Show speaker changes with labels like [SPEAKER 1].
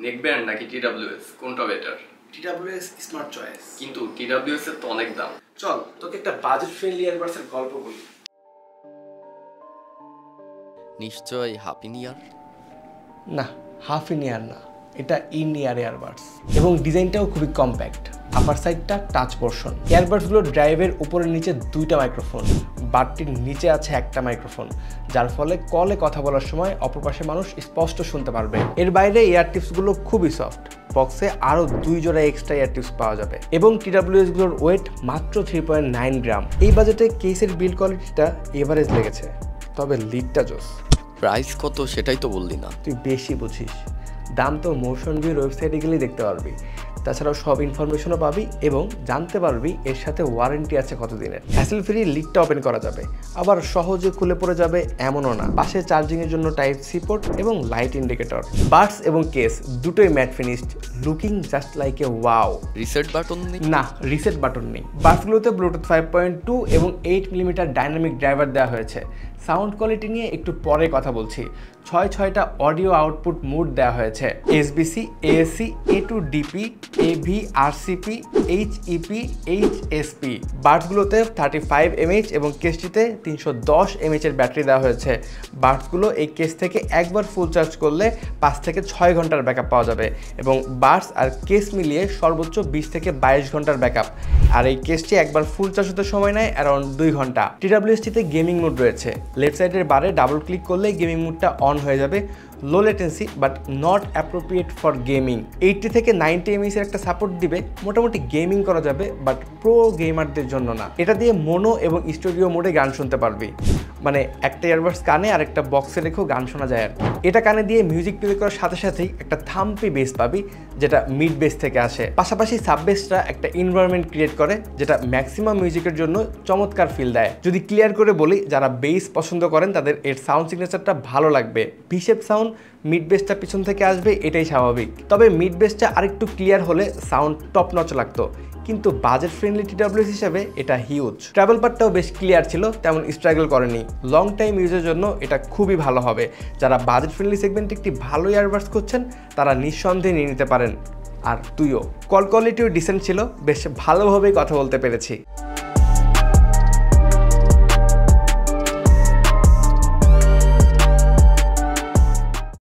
[SPEAKER 1] Neckband নাকি TWS কোনটা better?
[SPEAKER 2] TWS smart choice,
[SPEAKER 1] কিন্তু টিডব্লিউএস এর তো অনেক দাম।
[SPEAKER 2] চল তোকে একটা বাজেট ফ্রেন্ডলি ইয়ারবাডসের গল্প বলি।
[SPEAKER 1] নিশ্চয়ই হাফ ইন ইয়ার?
[SPEAKER 2] না, হাফ ইন ইয়ার না, এটা ইন ইয়ার ইয়ারবাডস এবং ডিজাইনটাও খুবই কম্প্যাক্ট। আপার সাইডটা টাচ পোর্শন। ইয়ারবাডসগুলোর ড্রাইভের উপরে নিচে দুইটা মাইক্রোফোন, বাটটির নিচে আছে একটা মাইক্রোফোন, যার ফলে কলে কথা বলার সময় অপর পাশে মানুষ স্পষ্ট শুনতে পারবে। এর বাইরে এয়ার টিপসগুলো খুবই সফট। বক্সে আরও 2 জোড়া এক্সট্রা এয়ার টিপস পাওয়া যাবে এবং টিডব্লিউএসগুলোর ওয়েট মাত্র 3.9 গ্রাম। এই বাজেটে কেসের বিল্ড কোয়ালিটিটা এভারেজ লেগেছে, তবে লিডটা জোস।
[SPEAKER 1] প্রাইস কত সেটাই তো বললি না।
[SPEAKER 2] তুই বেশি বুঝিস, দাম তো মোশন ভিউর ওয়েবসাইটে গেলেই দেখতে পারবি। তাছাড়াও সব ইনফরমেশনও পাবি এবং জানতে পারবি এর সাথে ওয়ারেন্টি আছে কতদিনের। হ্যাসেল ফ্রি লিডটা ওপেন করা যাবে, আবার সহজে খুলে পড়ে যাবে এমনও না। পাশে চার্জিংয়ের জন্য টাইপ সি পোর্ট এবং লাইট ইন্ডিকেটর। বাডস এবং কেস দুটোই matte finished, looking just like a wow.
[SPEAKER 1] Reset button নেই?
[SPEAKER 2] না, রিসেট বাটন নেই। বাডসগুলোতে ব্লুটুথ 5.2 এবং 8 মিলিমিটার ডাইনামিক ড্রাইভার দেওয়া হয়েছে। সাউন্ড কোয়ালিটি নিয়ে একটু পরে কথা বলছি। 6টা অডিও আউটপুট মোড দেওয়া হয়েছে, SBC, ASC, A2DP, AV, RCP, HEP, HSP। বাডসগুলোতে 35 mAh এবং কেসটিতে 310 mAh এর ব্যাটারি দেওয়া হয়েছে। বাডসগুলো এই কেস থেকে একবার ফুল চার্জ করলে 5 থেকে 6 ঘন্টার ব্যাকআপ পাওয়া যাবে এবং বাডস আর কেস মিলিয়ে সর্বোচ্চ 20 থেকে 22 ঘন্টার ব্যাকআপ। আর এই কেসটি একবার ফুল চার্জ হতে সময় নেয় অ্যারাউন্ড 2 ঘন্টা। টিডব্লিউএসটিতে গেমিং মোড রয়েছে। লেফট সাইডের বারে ডাবল ক্লিক করলে গেমিং মোডটা অন হয়ে যাবে। Low latency but not appropriate for gaming. 80 থেকে 90 mAh এর একটা সাপোর্ট দিবে। মোটামুটি গেমিং করা যাবে বাট প্রো গেমারদের জন্য না। এটা দিয়ে মোনো এবং স্টুডিও মোডে গান শুনতে পারবি, মানে একটা ইয়ারবাডস কানে আর একটা বক্সে রেখেও গান শোনা যায় আর কি। এটা কানে দিয়ে মিউজিক প্লে করার সাথে সাথেই একটা থাম্পি বেস পাবি, যেটা মিড বেস থেকে আসে। পাশাপাশি সাব বেসটা একটা এনভায়রনমেন্ট ক্রিয়েট করে, যেটা ম্যাক্সিমাম মিউজিকের জন্য চমৎকার ফিল দেয়। যদি ক্লিয়ার করে বলি, যারা বেস পছন্দ করেন তাদের এর সাউন্ড সিগনেচারটা ভালো লাগবে। ভিশেপ সাউন্ড, মিড বেসটা পিছন থেকে আসবে, এটাই স্বাভাবিক। তবে মিড বেসটা আরেকটু ক্লিয়ার হলে সাউন্ড টপ নচ লাগতো, কিন্তু বাজেট ফ্রেন্ডলি টিডব্লিউএস হিসেবে এটা হিউজ। ট্রাভেল পার্টটাও বেশ ক্লিয়ার ছিল, তেমন স্ট্রাগল করেনি। লং টাইম ইউজের জন্য এটা খুবই ভালো হবে। যারা বাজেট ফ্রেন্ডলি সেগমেন্টে একটি ভালো ইয়ারবাডস খুঁজছেন তারা নিঃসন্দেহে নিয়ে নিতে পারেন। আর তুইও। কল কোয়ালিটিও ডিসেন্ট ছিল, বেশ ভালোভাবেই কথা বলতে পেরেছি।